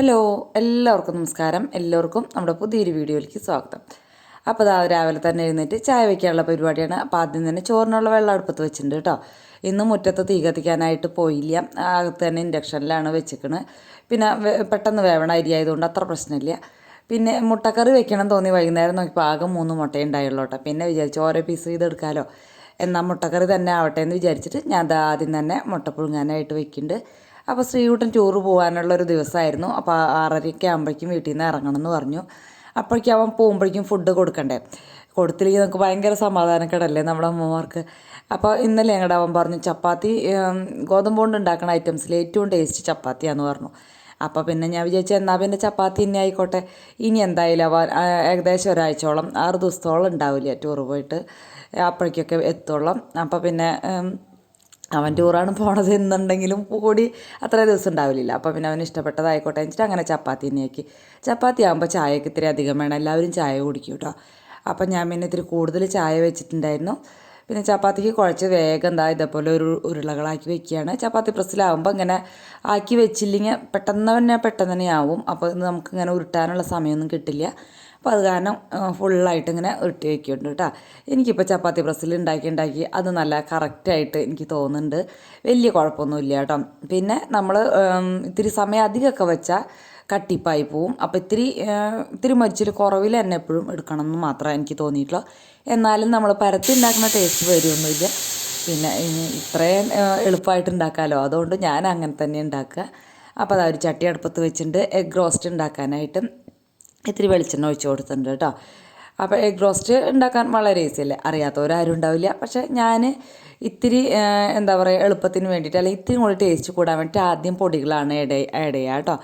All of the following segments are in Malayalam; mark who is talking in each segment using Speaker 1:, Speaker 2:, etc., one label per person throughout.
Speaker 1: ഹലോ, എല്ലാവർക്കും നമസ്കാരം. എല്ലാവർക്കും നമ്മുടെ പുതിയൊരു വീഡിയോയിലേക്ക് സ്വാഗതം. അപ്പോൾ രാവിലെ തന്നെ എഴുന്നേറ്റ് ചായ വയ്ക്കാനുള്ള പരിപാടിയാണ്. അപ്പോൾ ആദ്യം തന്നെ ചോറിനുള്ള വെള്ളം അടുപ്പത്ത് വെച്ചിട്ടുണ്ട് കേട്ടോ. ഇന്ന് മുറ്റത്ത് തീ കത്തിക്കാനായിട്ട് പോയില്ല, അകത്ത് തന്നെ ഇൻഡക്ഷനിലാണ് വെച്ചിരിക്കുന്നത്. പിന്നെ പെട്ടെന്ന് വേവണ അരി ആയതുകൊണ്ട് അത്ര പ്രശ്നമില്ല. പിന്നെ മുട്ടക്കറി വെക്കണം തോന്നി വൈകുന്നേരം നോക്കിയപ്പോൾ ആകെ 3 മുട്ട ഉണ്ടായുള്ളൂ കേട്ടോ. പിന്നെ വിചാരിച്ചു ഓരോ പീസ് ചെയ്തെടുക്കാമല്ലോ, എന്നാൽ മുട്ടക്കറി തന്നെ ആവട്ടെ എന്ന് വിചാരിച്ചിട്ട് ഞാൻ ആദ്യം തന്നെ മുട്ട പുഴുങ്ങാനായിട്ട് വെക്കുന്നുണ്ട്. അപ്പോൾ ശ്രീകുട്ടൻ ടൂറ് പോകാനുള്ളൊരു ദിവസമായിരുന്നു. അപ്പോൾ 6:30 ആകുമ്പോഴേക്കും വീട്ടിൽ നിന്ന് ഇറങ്ങണം എന്ന് പറഞ്ഞു. അപ്പോഴേക്കും അവൻ പോകുമ്പോഴേക്കും ഫുഡ് കൊടുക്കണ്ടേ, കൊടുത്തില്ലെങ്കിൽ നമുക്ക് ഭയങ്കര സമാധാനക്കേടല്ലേ നമ്മുടെ അമ്മമാർക്ക്. അപ്പോൾ ഇന്നലെ ഞങ്ങളുടെ അവൻ പറഞ്ഞു ചപ്പാത്തി, ഗോതമ്പ് കൊണ്ട് ഉണ്ടാക്കുന്ന ഐറ്റംസിൽ ഏറ്റവും ടേസ്റ്റ് ചപ്പാത്തിയാണെന്ന് പറഞ്ഞു. അപ്പോൾ പിന്നെ ഞാൻ വിചാരിച്ചു എന്നാൽ പിന്നെ ചപ്പാത്തി തന്നെ ആയിക്കോട്ടെ. ഇനി എന്തായാലും അവൻ ഏകദേശം ഒരാഴ്ചയോളം 6 ദിവസത്തോളം ഉണ്ടാവില്ല ടൂറ് പോയിട്ട്, അപ്പോഴേക്കൊക്കെ എത്തുള്ളൂ. അപ്പോൾ പിന്നെ അവൻ ടൂറാണ് പോണത് എന്നുണ്ടെങ്കിലും കൂടി അത്ര ദിവസം ഉണ്ടാവില്ല. അപ്പോൾ പിന്നെ അവന് ഇഷ്ടപ്പെട്ടതായിക്കോട്ടെ എന്നിട്ട് അങ്ങനെ ചപ്പാത്തി തന്നെയാക്കി. ചപ്പാത്തി ആകുമ്പോൾ ചായക്ക് ഇത്തിരി അധികം വേണം, എല്ലാവരും ചായ കുടിക്കും കേട്ടോ. അപ്പം ഞാൻ പിന്നെ ഇത്തിരി കൂടുതൽ ചായ വെച്ചിട്ടുണ്ടായിരുന്നു. പിന്നെ ചപ്പാത്തിക്ക് കുഴച്ച് വേഗം ഇതേപോലെ ഒരു ഉരുളകളാക്കി വെക്കുകയാണ്. ചപ്പാത്തി പ്രസ്സിലാവുമ്പോൾ ഇങ്ങനെ ആക്കി വെച്ചില്ലെങ്കിൽ പെട്ടെന്ന് തന്നെ ആവും. അപ്പോൾ നമുക്കിങ്ങനെ ഉരുട്ടാനുള്ള സമയമൊന്നും കിട്ടില്ല. അപ്പോൾ അത് കാരണം ഫുള്ളായിട്ട് ഇങ്ങനെ ഉരുട്ടി വയ്ക്കുന്നുണ്ട് കേട്ടോ. എനിക്കിപ്പോൾ ചപ്പാത്തി പ്രസ്സിൽ ഉണ്ടാക്കി അത് നല്ല കറക്റ്റായിട്ട് എനിക്ക് തോന്നുന്നുണ്ട്. വലിയ കുഴപ്പമൊന്നുമില്ല കേട്ടോ. പിന്നെ നമ്മൾ ഇത്തിരി സമയം അധികമൊക്കെ വെച്ചാൽ കട്ടിപ്പായി പോവും. അപ്പോൾ ഇത്തിരി മരിച്ചിൽ കുറവിൽ തന്നെ എപ്പോഴും എടുക്കണം എന്ന് മാത്രമേ എനിക്ക് തോന്നിയിട്ടുള്ളൂ. എന്നാലും നമ്മൾ പരത്തി ഉണ്ടാക്കുന്ന ടേസ്റ്റ് വരുമൊന്നുമില്ല. പിന്നെ ഇത്രയും എളുപ്പമായിട്ട് ഉണ്ടാക്കാമല്ലോ, അതുകൊണ്ട് ഞാൻ അങ്ങനെ തന്നെ ഉണ്ടാക്കുക. അപ്പോൾ ഒരു ചട്ടി അടുപ്പത്ത് വെച്ചിട്ടുണ്ട്. എഗ് റോസ്റ്റ് ഉണ്ടാക്കാനായിട്ട് ഇത്തിരി വെളിച്ചെണ്ണ ഒഴിച്ച് കൊടുത്തിട്ടുണ്ട് കേട്ടോ. അപ്പോൾ എഗ് റോസ്റ്റ് ഉണ്ടാക്കാൻ വളരെ ഈസിയല്ലേ, അറിയാത്തവരാരും ഉണ്ടാവില്ല. പക്ഷേ ഞാൻ ഇത്തിരി എന്താ പറയുക, എളുപ്പത്തിന് വേണ്ടിയിട്ട് അല്ലെങ്കിൽ ഇത്തിരി കൂടി ടേസ്റ്റ് കൂടാൻ വേണ്ടിയിട്ട് ആദ്യം പൊടികളാണ് ആഡ് ചെയ്യുക കേട്ടോ.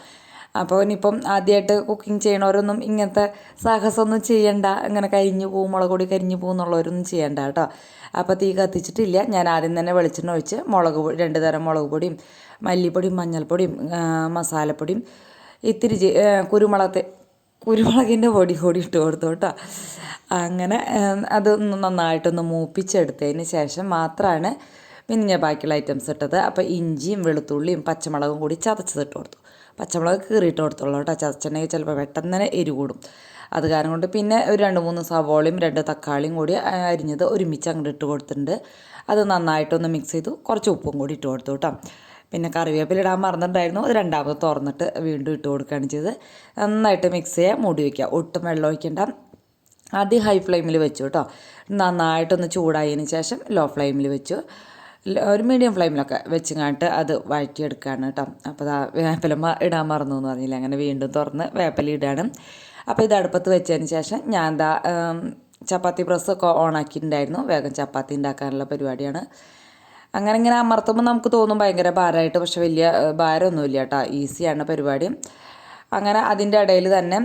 Speaker 1: അപ്പോൾ ഇനിയിപ്പം ആദ്യമായിട്ട് കുക്കിംഗ് ചെയ്യണവരൊന്നും ഇങ്ങനത്തെ സാഹസമൊന്നും ചെയ്യണ്ട, അങ്ങനെ കരിഞ്ഞു പോവും, മുളക് പൊടി കരിഞ്ഞു പോകും എന്നുള്ളവരൊന്നും ചെയ്യണ്ട കേട്ടോ. അപ്പോൾ തീ കത്തിച്ചിട്ടില്ല. ഞാൻ ആദ്യം തന്നെ വെളിച്ചെണ്ണ ഒഴിച്ച് 2 തരം മുളക് പൊടിയും മല്ലിപ്പൊടിയും മഞ്ഞൾപ്പൊടിയും മസാലപ്പൊടിയും ഇത്തിരി കുരുമുളകിൻ്റെ പൊടി കൂടി ഇട്ട് കൊടുത്തു കേട്ടോ. അങ്ങനെ അതൊന്ന് നന്നായിട്ടൊന്ന് മൂപ്പിച്ചെടുത്തതിന് ശേഷം മാത്രമാണ് പിന്നെ ഞാൻ ബാക്കിയുള്ള ഐറ്റംസ് ഇട്ടത്. അപ്പോൾ ഇഞ്ചിയും വെളുത്തുള്ളിയും പച്ചമുളകും കൂടി ചതച്ചതിട്ട് കൊടുത്തു. പച്ചമുളക് കീറിയിട്ട് കൊടുത്തുള്ളൂ കേട്ടോ. ചതച്ചിട്ടുണ്ടെങ്കിൽ ചിലപ്പോൾ പെട്ടെന്ന് തന്നെ എരി കൂടും. അത് കാരണം കൊണ്ട് പിന്നെ ഒരു 2-3 സവോളയും 2 തക്കാളിയും കൂടി അരിഞ്ഞത് ഒരുമിച്ച് അങ്ങോട്ട് ഇട്ട് കൊടുത്തിട്ടുണ്ട്. അത് നന്നായിട്ടൊന്ന് മിക്സ് ചെയ്തു. കുറച്ച് ഉപ്പും കൂടി ഇട്ട് കൊടുത്തു കേട്ടോ. പിന്നെ കറിവേപ്പില ഇടാൻ മറന്നിട്ടുണ്ടായിരുന്നു, അത് രണ്ടാമത് തുറന്നിട്ട് വീണ്ടും ഇട്ട് കൊടുക്കുകയാണ് ചെയ്തത്. നന്നായിട്ട് മിക്സ് ചെയ്യുക, മൂടി വയ്ക്കുക, ഒട്ടും വെള്ളം ഒഴിക്കേണ്ട. ആദ്യം ഹൈ ഫ്ലെയിമിൽ വെച്ചു കേട്ടോ. നന്നായിട്ടൊന്ന് ചൂടായതിന് ശേഷം ലോ ഫ്ലെയിമിൽ വെച്ചു. ഒരു മീഡിയം ഫ്ലെയിമിലൊക്കെ വെച്ച് കഴിഞ്ഞിട്ട് അത് വഴറ്റിയെടുക്കുകയാണ് കേട്ടോ. അപ്പോൾ വേപ്പില ഇടാൻ മറന്നു എന്ന് പറഞ്ഞില്ല, അങ്ങനെ വീണ്ടും തുറന്ന് വേപ്പില ഇടുകയാണ്. അപ്പോൾ ഇത് അടുപ്പത്ത് വെച്ചതിന് ശേഷം ഞാൻ ചപ്പാത്തി പ്രസ്സൊക്കെ ഓണാക്കിയിട്ടുണ്ടായിരുന്നു. വേഗം ചപ്പാത്തി ഉണ്ടാക്കാനുള്ള പരിപാടിയാണ്. അങ്ങനെ ഇങ്ങനെ അമർത്തുമ്പോൾ നമുക്ക് തോന്നും ഭയങ്കര ഭാരമായിട്ട്, പക്ഷെ വലിയ ഭാരമൊന്നുമില്ല കേട്ടോ, ഈസിയാണ് പരിപാടി. അങ്ങനെ അതിൻ്റെ ഇടയിൽ തന്നെ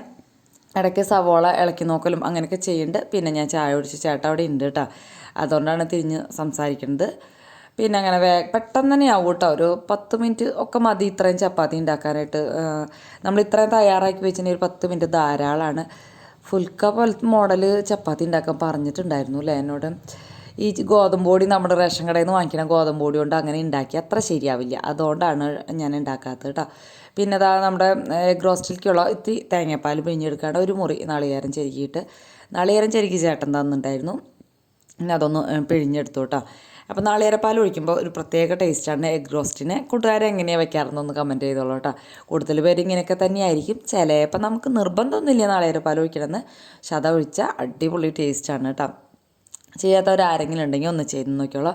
Speaker 1: ഇടയ്ക്ക് സവോള ഇളക്കി നോക്കലും അങ്ങനെയൊക്കെ ചെയ്യുന്നുണ്ട്. പിന്നെ ഞാൻ ചായ കുടിച്ച് ചേട്ടൻ അവിടെ ഉണ്ട് കേട്ടോ, അതുകൊണ്ടാണ് തിരിഞ്ഞ് സംസാരിക്കുന്നത്. പിന്നെ അങ്ങനെ പെട്ടെന്ന് തന്നെ ആവും കേട്ടോ, ഒരു 10 മിനിറ്റ് ഒക്കെ മതി ഇത്രയും ചപ്പാത്തി ഉണ്ടാക്കാനായിട്ട്. നമ്മൾ ഇത്രയും തയ്യാറാക്കി വെച്ചിട്ടുണ്ടെങ്കിൽ ഒരു 10 മിനിറ്റ് ധാരാളമാണ്. ഫുൽക്ക പോലത്തെ മോഡൽ ചപ്പാത്തി ഉണ്ടാക്കാൻ പറഞ്ഞിട്ടുണ്ടായിരുന്നു അല്ലേ എന്നോട്. ഈ ഗോതമ്പ് പൊടി നമ്മുടെ റേഷൻ കടയിൽ നിന്ന് വാങ്ങിക്കണം ഗോതമ്പ് പൊടി കൊണ്ട് അങ്ങനെ ഉണ്ടാക്കി അത്ര ശരിയാവില്ല, അതുകൊണ്ടാണ് ഞാൻ ഉണ്ടാക്കാത്തത് കേട്ടോ. പിന്നെ നമ്മുടെ എഗ് റോസ്റ്റിലേക്കുള്ള ഇത്തിരി തേങ്ങാപ്പാൽ പിഴിഞ്ഞെടുക്കാണ്ട് ഒരു മുറി നാളികേരം ചെരുക്കി ചേട്ടൻ തന്നിട്ടുണ്ടായിരുന്നു. പിന്നെ അതൊന്ന് പിഴിഞ്ഞെടുത്തു കേട്ടോ. അപ്പോൾ നാളികേരപ്പാൽ ഒഴിക്കുമ്പോൾ ഒരു പ്രത്യേക ടേസ്റ്റാണ് എഗ് റോസ്റ്റിന്. കൂട്ടുകാരെ എങ്ങനെയാണ് വെക്കാറെന്നൊന്ന് കമൻറ്റ് ചെയ്തോളൂ കേട്ടോ. കൂടുതൽ പേര് ഇങ്ങനെയൊക്കെ തന്നെയായിരിക്കും. ചിലപ്പോൾ നമുക്ക് നിർബന്ധമൊന്നുമില്ല നാളികേരപ്പാൽ ഒഴിക്കണമെന്ന്, പക്ഷെ അത് ഒഴിച്ചാൽ അടിപൊളി ടേസ്റ്റാണ് കേട്ടോ. ചെയ്യാത്തവരാരെങ്കിലും ഉണ്ടെങ്കിൽ ഒന്ന് ചെയ്ത് നോക്കിയോളൂ.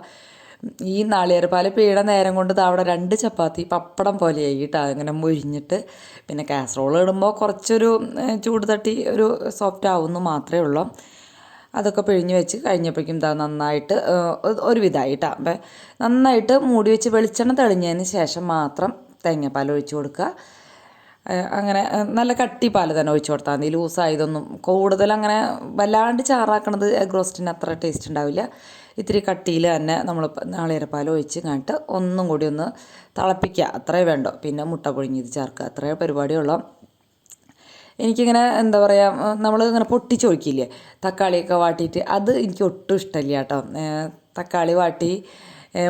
Speaker 1: ഈ നാളികേരപ്പാൽ പിഴിയണ നേരം കൊണ്ട് അവിടെ 2 ചപ്പാത്തി പപ്പടം പോലെയായി കേട്ടോ, അങ്ങനെ മൊരിഞ്ഞിട്ട്. പിന്നെ കാസറോൾ ഇടുമ്പോൾ കുറച്ചൊരു ചൂട് തട്ടി ഒരു സോഫ്റ്റ് ആവുമെന്ന് മാത്രമേ ഉള്ളൂ. അതൊക്കെ പിഴിഞ്ഞ് വെച്ച് കഴിഞ്ഞപ്പോഴേക്കും നന്നായിട്ട് ഒരു വിധമായി കേട്ടോ. അപ്പം നന്നായിട്ട് മൂടി വെച്ച് വെളിച്ചെണ്ണ തെളിഞ്ഞതിന് ശേഷം മാത്രം തേങ്ങാപ്പാൽ ഒഴിച്ച് കൊടുക്കുക. അങ്ങനെ നല്ല കട്ടിപ്പാൽ തന്നെ ഒഴിച്ച് കൊടുത്താൽ മതി. ലൂസായതൊന്നും കൂടുതൽ അങ്ങനെ വല്ലാണ്ട് ചാറാക്കണത് എഗ് റോസ്റ്റിന് അത്ര ടേസ്റ്റ് ഉണ്ടാവില്ല. ഇത്തിരി കട്ടിയിൽ തന്നെ നമ്മൾ നാളികേരപ്പാൽ ഒഴിച്ച് കഴിഞ്ഞിട്ട് ഒന്നും കൂടി ഒന്ന് തിളപ്പിക്കുക, അത്രേ വേണ്ടോ. പിന്നെ മുട്ട പുഴുങ്ങിയത് ചേർക്കുക, അത്രേ പരിപാടിയുള്ളൂ. എനിക്കിങ്ങനെ എന്താ പറയുക, നമ്മൾ ഇങ്ങനെ പൊട്ടിച്ചൊഴിക്കില്ലേ തക്കാളിയൊക്കെ വാട്ടിയിട്ട്, അത് എനിക്ക് ഒട്ടും ഇഷ്ടമില്ല കേട്ടോ. തക്കാളി വാട്ടി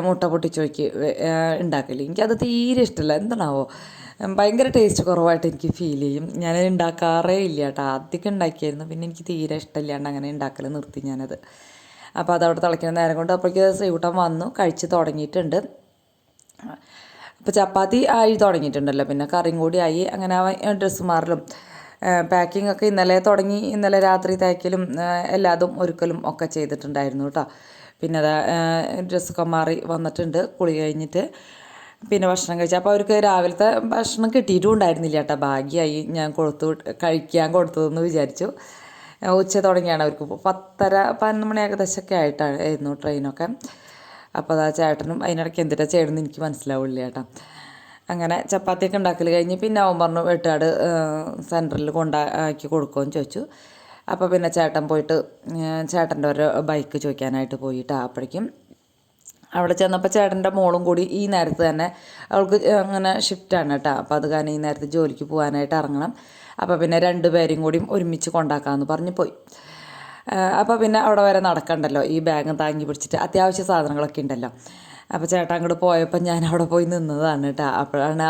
Speaker 1: മുട്ട പൊട്ടിച്ചൊഴിക്ക് ഉണ്ടാക്കില്ല, എനിക്കത് തീരെ ഇഷ്ടമല്ല. എന്താണാവോ, ഭയങ്കര ടേസ്റ്റ് കുറവായിട്ട് എനിക്ക് ഫീൽ ചെയ്യും. ഞാൻ ഉണ്ടാക്കാറേ ഇല്ല കേട്ടോ. ആദ്യമൊക്കെ ഉണ്ടാക്കിയായിരുന്നു, പിന്നെ എനിക്ക് തീരെ ഇഷ്ടമില്ലാണ്ട് അങ്ങനെ ഉണ്ടാക്കൽ നിർത്തി ഞാനത്. അപ്പോൾ അതവിടെ തിളയ്ക്കുന്ന നേരം കൊണ്ട് അപ്പോഴേക്ക് ശ്രീകുട്ടൻ വന്നു, കഴിച്ച് തുടങ്ങിയിട്ടുണ്ട്. അപ്പോൾ ചപ്പാത്തി ആയി തുടങ്ങിയിട്ടുണ്ടല്ലോ, പിന്നെ കറിയും കൂടി ആയി. അങ്ങനെ ഡ്രസ്സ് മാറലും പാക്കിംഗ് ഒക്കെ ഇന്നലെ തുടങ്ങി. ഇന്നലെ രാത്രി തയ്ക്കലും എല്ലാതും ഒരുക്കലും ഒക്കെ ചെയ്തിട്ടുണ്ടായിരുന്നു കേട്ടോ. പിന്നെ അതാ ഡ്രസ്സൊക്കെ മാറി വന്നിട്ടുണ്ട് കുളി കഴിഞ്ഞിട്ട്. പിന്നെ ഭക്ഷണം കഴിച്ചു. അപ്പോൾ അവർക്ക് രാവിലത്തെ ഭക്ഷണം കിട്ടിയിട്ടും ഉണ്ടായിരുന്നില്ല കേട്ടോ. ഭാഗ്യമായി ഞാൻ കഴിക്കാൻ കൊടുത്തതെന്ന് വിചാരിച്ചു. ഉച്ച തുടങ്ങിയാണ് അവർക്ക് 10:30-11 മണി ഏകദേശമൊക്കെ ആയിട്ടായിരുന്നു ട്രെയിനൊക്കെ. അപ്പോൾ അതാ ചേട്ടനും അതിനിടയ്ക്ക് എന്തിനാ ചെയ്യണമെന്ന് എനിക്ക് മനസ്സിലാവില്ല കേട്ടോ. അങ്ങനെ ചപ്പാത്തിയൊക്കെ ഉണ്ടാക്കൽ കഴിഞ്ഞ് പിന്നെ അവൻ പറഞ്ഞു വെട്ടുകാട് സെൻറ്ററിൽ കൊണ്ടാക്കി കൊടുക്കുമെന്ന് ചോദിച്ചു. അപ്പോൾ പിന്നെ ചേട്ടൻ പോയിട്ട് ചേട്ടൻ്റെ ഒരു ബൈക്ക് ചോദിക്കാനായിട്ട് പോയിട്ടാ. അപ്പോഴേക്കും അവിടെ ചെന്നപ്പോൾ ചേട്ടൻ്റെ മോളും കൂടി ഈ നേരത്ത് തന്നെ, അവൾക്ക് അങ്ങനെ ഷിഫ്റ്റാണ് കേട്ടോ. അപ്പോൾ അത് കാരണം ഈ നേരത്ത് ജോലിക്ക് പോകാനായിട്ട് ഇറങ്ങണം. അപ്പോൾ പിന്നെ 2 പേരെയും കൂടി ഒരുമിച്ച് കൊണ്ടാക്കാമെന്ന് പറഞ്ഞ് പോയി. അപ്പോൾ പിന്നെ അവിടെ വരെ നടക്കണ്ടല്ലോ, ഈ ബാഗ് താങ്ങി പിടിച്ചിട്ട് അത്യാവശ്യ സാധനങ്ങളൊക്കെ ഉണ്ടല്ലോ. അപ്പോൾ ചേട്ടൻ അങ്ങോട്ട് പോയപ്പോൾ ഞാൻ അവിടെ പോയി നിന്നതാണ് കേട്ടോ. അപ്പോഴാണ്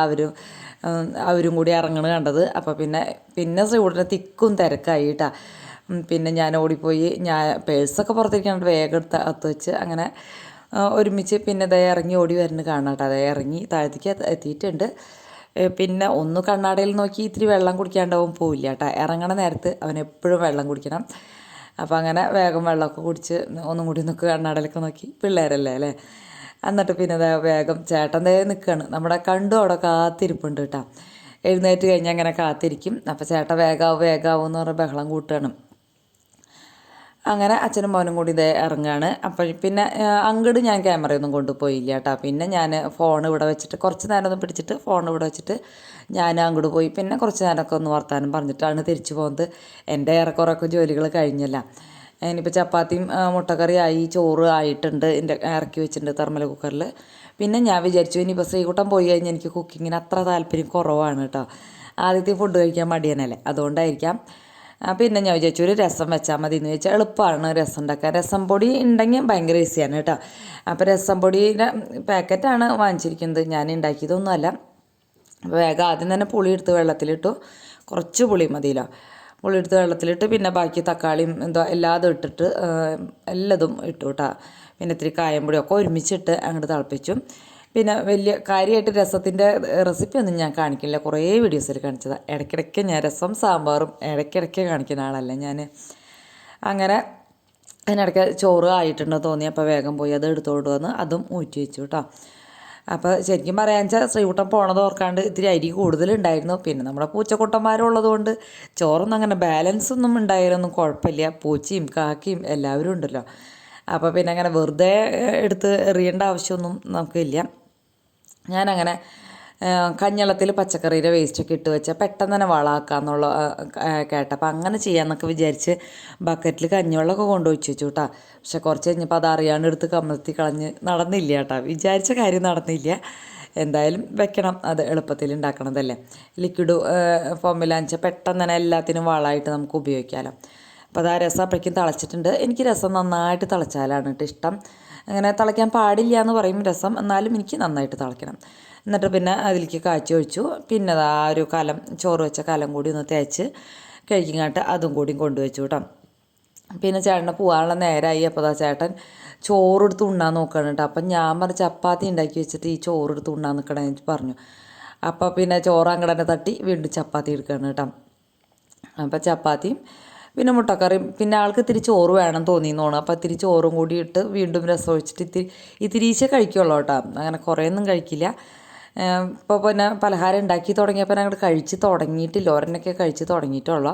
Speaker 1: അവരും കൂടി ഇറങ്ങണത് കണ്ടത്. അപ്പോൾ പിന്നെ ശ്രീകുട്ടനെ തിക്കും തിരക്കായി കേട്ടോ. പിന്നെ ഞാൻ ഓടിപ്പോയി, ഞാൻ പേഴ്സൊക്കെ പുറത്തേക്കാണ്ട് വേഗം എടുത്ത് അകത്ത് വെച്ച് അങ്ങനെ ഒരുമിച്ച് പിന്നെ ഇറങ്ങി ഓടി വരുന്നത് കാണാം കേട്ടോ. ഇറങ്ങി താഴത്തേക്ക് എത്തിയിട്ടുണ്ട്. പിന്നെ ഒന്ന് കണ്ണാടയിൽ നോക്കി ഇത്തിരി വെള്ളം കുടിക്കാണ്ടാവും പോവില്ല കേട്ടോ. ഇറങ്ങണ നേരത്ത് അവൻ എപ്പോഴും വെള്ളം കുടിക്കണം. അപ്പോൾ അങ്ങനെ വേഗം വെള്ളമൊക്കെ കുടിച്ച് ഒന്നും കൂടി കണ്ണാടയിലൊക്കെ നോക്കി, പിള്ളേരല്ലേ അല്ലേ. എന്നിട്ട് പിന്നെ വേഗം ചേട്ടൻ നിൽക്കുകയാണ്. നമ്മുടെ കണ്ടു അവിടെ കാത്തിരിപ്പുണ്ട് കേട്ടോ. എഴുന്നേറ്റ് കഴിഞ്ഞ് അങ്ങനെ കാത്തിരിക്കും. അപ്പോൾ ചേട്ടൻ വേഗാവും എന്ന് പറഞ്ഞ് ബഹളം കൂട്ടുകയാണ്. അങ്ങനെ അച്ഛനും മോനും കൂടി ഇറങ്ങുകയാണ്. അപ്പോൾ പിന്നെ അങ്ങോട്ട് ഞാൻ ക്യാമറയൊന്നും കൊണ്ടുപോയില്ല കേട്ടോ. പിന്നെ ഞാൻ ഫോൺ ഇവിടെ വെച്ചിട്ട് കുറച്ച് നേരം ഒന്ന് പിടിച്ചിട്ട് ഫോൺ ഇവിടെ വെച്ചിട്ട് ഞാൻ അങ്ങോട്ട് പോയി. പിന്നെ കുറച്ച് നേരമൊക്കെ ഒന്ന് വർത്താനം പറഞ്ഞിട്ടാണ് തിരിച്ചു പോകുന്നത്. എൻ്റെ ഏറെക്കുറെയൊക്കെ ജോലികൾ കഴിഞ്ഞല്ല. ഇനിയിപ്പോൾ ചപ്പാത്തിയും മുട്ടക്കറി ആയി, ചോറ് ആയിട്ടുണ്ട്, ഇറക്കി വെച്ചിട്ടുണ്ട് തെർമൽ കുക്കറിൽ. പിന്നെ ഞാൻ വിചാരിച്ചു ഇനിയിപ്പോൾ ശ്രീകുട്ടൻ പോയി കഴിഞ്ഞാൽ എനിക്ക് കുക്കിങ്ങിന് അത്ര താല്പര്യം കുറവാണ് കേട്ടോ. ആദ്യത്തെ ഫുഡ് കഴിക്കാൻ മടിയനല്ലേ, അതുകൊണ്ടായിരിക്കാം. പിന്നെ ഞാൻ വിചാരിച്ചു ഒരു രസം വെച്ചാൽ മതി എന്ന് ചോദിച്ചാൽ എളുപ്പമാണ് രസം ഉണ്ടാക്കാൻ. രസം പൊടി ഉണ്ടെങ്കിൽ ഭയങ്കര ഈസിയാണ് കേട്ടോ. അപ്പോൾ രസം പൊടിയുടെ പാക്കറ്റാണ് വാങ്ങിച്ചിരിക്കുന്നത്, ഞാൻ ഉണ്ടാക്കിയതൊന്നുമല്ല. അപ്പോൾ വേഗം ആദ്യം തന്നെ പുളി എടുത്ത് വെള്ളത്തിലിട്ടു. കുറച്ച് പുളി മതിയല്ലോ. പുളി എടുത്ത് വെള്ളത്തിലിട്ട് പിന്നെ ബാക്കി തക്കാളിയും എല്ലാതും ഇട്ടിട്ട് എല്ലാതും ഇട്ടു കേട്ടോ. പിന്നെ ഇത്തിരി കായം പൊടിയൊക്കെ ഒരുമിച്ചിട്ട് അങ്ങോട്ട് തിളപ്പിച്ചു. പിന്നെ വലിയ കാര്യമായിട്ട് രസത്തിൻ്റെ റെസിപ്പി ഒന്നും ഞാൻ കാണിക്കില്ല, കുറേ വീഡിയോസിൽ കാണിച്ചതാണ്. ഇടയ്ക്കിടയ്ക്ക് ഞാൻ രസം സാമ്പാറും ഇടയ്ക്കിടയ്ക്ക് കാണിക്കുന്ന ആളല്ല ഞാൻ. അങ്ങനെ അതിനിടയ്ക്ക് ചോറ് ആയിട്ടുണ്ടെന്ന് തോന്നി. അപ്പോൾ വേഗം പോയി അത് എടുത്തുകൊണ്ട് വന്ന് അതും ഊറ്റി വെച്ചു കേട്ടോ. അപ്പോൾ ശരിക്കും പറയാൻ വെച്ചാൽ ശ്രീകുട്ടൻ പോണത് ഓർക്കാണ്ട് ഇത്തിരി അരി കൂടുതലുണ്ടായിരുന്നു. പിന്നെ നമ്മുടെ പൂച്ചക്കുട്ടന്മാരുള്ളത് കൊണ്ട് ചോറൊന്നും അങ്ങനെ ബാലൻസ് ഒന്നും ഉണ്ടായാലൊന്നും കുഴപ്പമില്ല. പൂച്ചയും കാക്കയും എല്ലാവരും ഉണ്ടല്ലോ. അപ്പോൾ പിന്നെ അങ്ങനെ വെറുതെ എടുത്ത് എറിയേണ്ട ആവശ്യമൊന്നും നമുക്കില്ല. ഞാനങ്ങനെ കഞ്ഞളത്തിൽ പച്ചക്കറിയുടെ വേസ്റ്റൊക്കെ ഇട്ട് വെച്ചാൽ പെട്ടെന്ന് തന്നെ വളമാക്കാമെന്നുള്ള കേട്ടപ്പോൾ അങ്ങനെ ചെയ്യാമെന്നൊക്കെ വിചാരിച്ച് ബക്കറ്റിൽ കഞ്ഞിവെള്ളമൊക്കെ കൊണ്ടുവച്ച് വെച്ചു കേട്ടോ. പക്ഷെ കുറച്ച് കഴിഞ്ഞപ്പോൾ അത് അറിയാണ്ട് എടുത്ത് കമഴ്ത്തി കളഞ്ഞ് നടന്നില്ല കേട്ടോ. വിചാരിച്ച കാര്യം നടന്നില്ല. എന്തായാലും വെക്കണം, അത് എളുപ്പത്തിൽ ഉണ്ടാക്കണതല്ലേ. ലിക്വിഡ് ഫോമിലാണെന്ന് പെട്ടെന്ന് തന്നെ എല്ലാത്തിനും വളമായിട്ട് നമുക്ക് ഉപയോഗിക്കാമല്ലോ. അപ്പോൾ അത് ആ രസം അപ്പോഴേക്കും തിളച്ചിട്ടുണ്ട്. എനിക്ക് രസം നന്നായിട്ട് തിളച്ചാലാണ് കേട്ടോ ഇഷ്ടം. അങ്ങനെ തിളയ്ക്കാൻ പാടില്ല എന്ന് പറയും രസം, എന്നാലും എനിക്ക് നന്നായിട്ട് തിളയ്ക്കണം. എന്നിട്ട് പിന്നെ അതിലേക്ക് കാച്ചി ഒഴിച്ചു. പിന്നെ ആ ഒരു കലം, ചോറ് വെച്ച കലം കൂടി ഒന്ന് തേച്ച് കഴിക്കാനായിട്ട് അതും കൂടി കൊണ്ടുവച്ചു കേട്ടോ. പിന്നെ ചേട്ടനെ പോകാനുള്ള നേരമായി. അപ്പോൾ ചേട്ടൻ ചോറെടുത്ത് ഉണ്ണാൻ നോക്കണം കേട്ടോ. അപ്പം ഞാൻ പറഞ്ഞ ചപ്പാത്തി ഉണ്ടാക്കി വെച്ചിട്ട് ഈ ചോറെടുത്ത് ഉണ്ണാൻ നിൽക്കണമെന്ന് പറഞ്ഞു. അപ്പോൾ പിന്നെ ചോറ് അങ്ങോട്ട് തന്നെ തട്ടി വീണ്ടും ചപ്പാത്തി എടുക്കണം കേട്ടോ. അപ്പോൾ ചപ്പാത്തിയും പിന്നെ മുട്ടക്കറിയും, പിന്നെ ആൾക്ക് ഇത്തിരി ചോറ് വേണം തോന്നിയെന്ന് തോന്നുന്നു. അപ്പോൾ ഇത്തിരി ചോറും കൂടി ഇട്ട് വീണ്ടും രസം ഒഴിച്ചിട്ട് ഇത്തിരീശേ കഴിക്കുള്ളൂ കേട്ടോ. അങ്ങനെ കുറേയൊന്നും കഴിക്കില്ല. ഇപ്പോൾ പിന്നെ പലഹാരം ഉണ്ടാക്കി തുടങ്ങിയപ്പോൾ അങ്ങോട്ട് കഴിച്ച് തുടങ്ങിയിട്ടില്ല, ഒരെണ്ണൊക്കെ കഴിച്ച് തുടങ്ങിയിട്ടുള്ളൂ.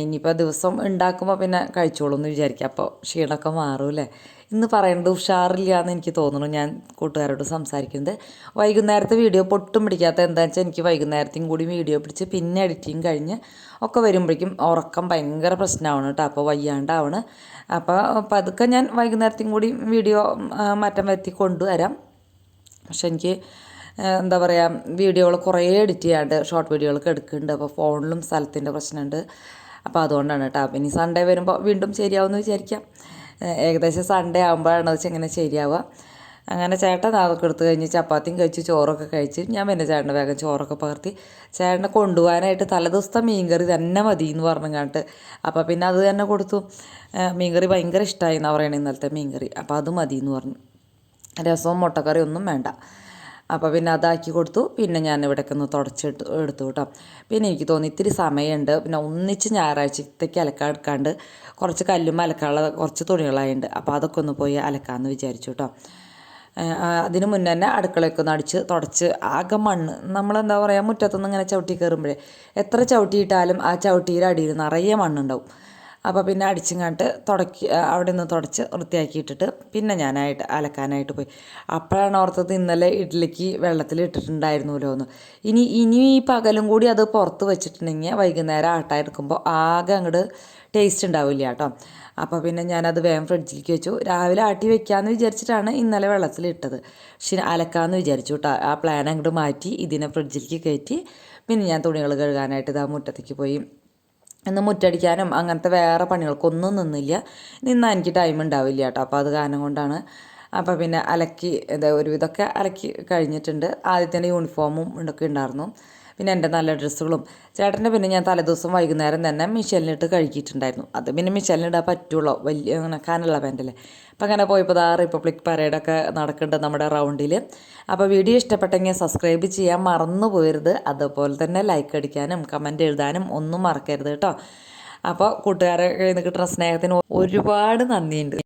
Speaker 1: ഇനിയിപ്പോൾ ദിവസം ഉണ്ടാക്കുമ്പോൾ പിന്നെ കഴിച്ചോളൂ എന്ന് വിചാരിക്കുക. അപ്പോൾ ക്ഷീണമൊക്കെ മാറുമല്ലേ. ഇന്ന് പറയുന്നത് ഉഷാറില്ല എന്ന് എനിക്ക് തോന്നുന്നു. ഞാൻ കൂട്ടുകാരോട് സംസാരിക്കുന്നത് വൈകുന്നേരത്തെ വീഡിയോ പൊട്ടും പിടിക്കാത്ത എന്താണെന്ന് വെച്ചാൽ എനിക്ക് വൈകുന്നേരത്തെയും കൂടി വീഡിയോ പിടിച്ച് പിന്നെ എഡിറ്റിങ് കഴിഞ്ഞ് ഒക്കെ വരുമ്പോഴേക്കും ഉറക്കം ഭയങ്കര പ്രശ്നമാണ് കേട്ടോ. അപ്പോൾ വയ്യാണ്ടാവണ്. അപ്പോൾ പതുക്കെ ഞാൻ വൈകുന്നേരത്തെയും കൂടി വീഡിയോ മാറ്റം വരുത്തി കൊണ്ടുവരാം. പക്ഷെ എനിക്ക് എന്താ പറയുക, വീഡിയോകൾ കുറേ എഡിറ്റ് ചെയ്യാണ്ട് ഷോർട്ട് വീഡിയോകളൊക്കെ എടുക്കുന്നുണ്ട്. അപ്പോൾ ഫോണിലും സ്ഥലത്തിൻ്റെ പ്രശ്നമുണ്ട്. അപ്പോൾ അതുകൊണ്ടാണ് കേട്ടോ. അപ്പോൾ ഇനി സൺഡേ വരുമ്പോൾ വീണ്ടും ശരിയാവുമെന്ന് വിചാരിക്കാം. ഏകദേശം സൺഡേ ആകുമ്പോഴാണ് അത് ഇങ്ങനെ ശരിയാവുക. അങ്ങനെ ചേട്ടൻ അതൊക്കെ എടുത്ത് കഴിഞ്ഞ് ചപ്പാത്തിയും കഴിച്ച് ചോറൊക്കെ കഴിച്ച് ഞാൻ പിന്നെ ചേട്ടൻ്റെ വേഗം ചോറൊക്കെ പകർത്തി ചേട്ടനെ കൊണ്ടുപോകാനായിട്ട് തലേദിവസത്തെ മീൻകറി തന്നെ മതി എന്ന് പറഞ്ഞങ്ങാട്ട് അപ്പോൾ പിന്നെ അത് തന്നെ കൊടുത്തു. മീൻകറി ഭയങ്കര ഇഷ്ടമായി എന്നാണ് പറയണത് ഇന്നലത്തെ മീൻകറി. അപ്പോൾ അത് മതി എന്ന് പറഞ്ഞു. രസവും മുട്ടക്കറി ഒന്നും വേണ്ട. അപ്പോൾ പിന്നെ അതാക്കി കൊടുത്തു. പിന്നെ ഞാൻ ഇവിടേക്ക് ഒന്ന് എടുത്തു കേട്ടോ. പിന്നെ എനിക്ക് തോന്നി ഇത്തിരി സമയമുണ്ട്, പിന്നെ ഒന്നിച്ച് ഞായറാഴ്ചത്തേക്ക് അലക്കാൻ എടുക്കാണ്ട് കുറച്ച് കല്ലും അലക്കാനുള്ള കുറച്ച് തുണികളായിട്ടുണ്ട്. അപ്പോൾ അതൊക്കെ ഒന്ന് പോയി അലക്കാമെന്ന് വിചാരിച്ചു കേട്ടോ. അതിന് മുന്നേ തന്നെ അടുക്കളയൊക്കെ ഒന്ന് അടിച്ച് തുടച്ച് ആകെ മണ്ണ് നമ്മളെന്താ പറയുക, മുറ്റത്തുനിന്ന് ഇങ്ങനെ ചവിട്ടി കയറുമ്പോഴേ എത്ര ചവിട്ടിയിട്ടാലും ആ ചവിട്ടിയുടെ അടിയിൽ നിറയെ മണ്ണുണ്ടാവും. അപ്പോൾ പിന്നെ അടിച്ചിങ്ങാട്ട് അവിടെ നിന്ന് തുടച്ച് വൃത്തിയാക്കിയിട്ടിട്ട് പിന്നെ ഞാനായിട്ട് അലക്കാനായിട്ട് പോയി. അപ്പോഴാണ് ഓർത്തത് ഇന്നലെ ഇഡ്ഡലിക്ക് വെള്ളത്തിൽ ഇട്ടിട്ടുണ്ടായിരുന്നല്ലോ എന്ന്. ഇനി ഈ പകലും കൂടി അത് പുറത്ത് വെച്ചിട്ടുണ്ടെങ്കിൽ വൈകുന്നേരം ആട്ടായെടുക്കുമ്പോൾ ആകെ അങ്ങോട്ട് ടേസ്റ്റ് ഉണ്ടാവില്ല കേട്ടോ. അപ്പോൾ പിന്നെ ഞാനത് വേഗം ഫ്രിഡ്ജിലേക്ക് വെച്ചു. രാവിലെ ആട്ടി വെക്കാമെന്ന് വിചാരിച്ചിട്ടാണ് ഇന്നലെ വെള്ളത്തിലിട്ടത്. പക്ഷേ അലക്കാമെന്ന് വിചാരിച്ചു കേട്ടോ. ആ പ്ലാൻ അങ്ങോട്ട് മാറ്റി ഇതിനെ ഫ്രിഡ്ജിലേക്ക് കയറ്റി പിന്നെ ഞാൻ തുണികൾ കഴുകാനായിട്ട് ഇതാ മുറ്റത്തേക്ക് പോയി. ഇന്ന് മുറ്റടിക്കാനും അങ്ങനത്തെ വേറെ പണികൾക്കൊന്നും നിന്നില്ല. നിന്നാൽ എനിക്ക് ടൈം ഉണ്ടാവില്ല കേട്ടോ. അപ്പോൾ അത് കാരണം കൊണ്ടാണ്. അപ്പോൾ പിന്നെ ഒരുവിധമൊക്കെ അലക്കി കഴിഞ്ഞിട്ടുണ്ട്. ആദ്യത്തെ യൂണിഫോമും ഇതൊക്കെ ഉണ്ടായിരുന്നു. പിന്നെ എൻ്റെ നല്ല ഡ്രസ്സുകളും ചേട്ടൻ്റെ പിന്നെ ഞാൻ തലേദിവസം വൈകുന്നേരം തന്നെ മിഷീനിലിട്ട് കഴുകിയിട്ടുണ്ടായിരുന്നു. അത് പിന്നെ മിഷീനിലിടാൻ പറ്റുള്ളൂ, വലിയ അങ്ങനെ കനുള്ള പാൻറ്റല്ലേ. അപ്പോൾ അങ്ങനെ പോയപ്പോൾ റിപ്പബ്ലിക് പരേഡൊക്കെ നടക്കുന്നുണ്ട് നമ്മുടെ റൗണ്ടിൽ. അപ്പോൾ വീഡിയോ ഇഷ്ടപ്പെട്ടെങ്കിൽ സബ്സ്ക്രൈബ് ചെയ്യാൻ മറന്നു പോകരുത്. അതുപോലെ തന്നെ ലൈക്ക് അടിക്കാനും കമൻറ്റ് എഴുതാനും ഒന്നും മറക്കരുത് കേട്ടോ. അപ്പോൾ കൂട്ടുകാരെ കിട്ടുന്ന സ്നേഹത്തിന് ഒരുപാട് നന്ദിയുണ്ട്.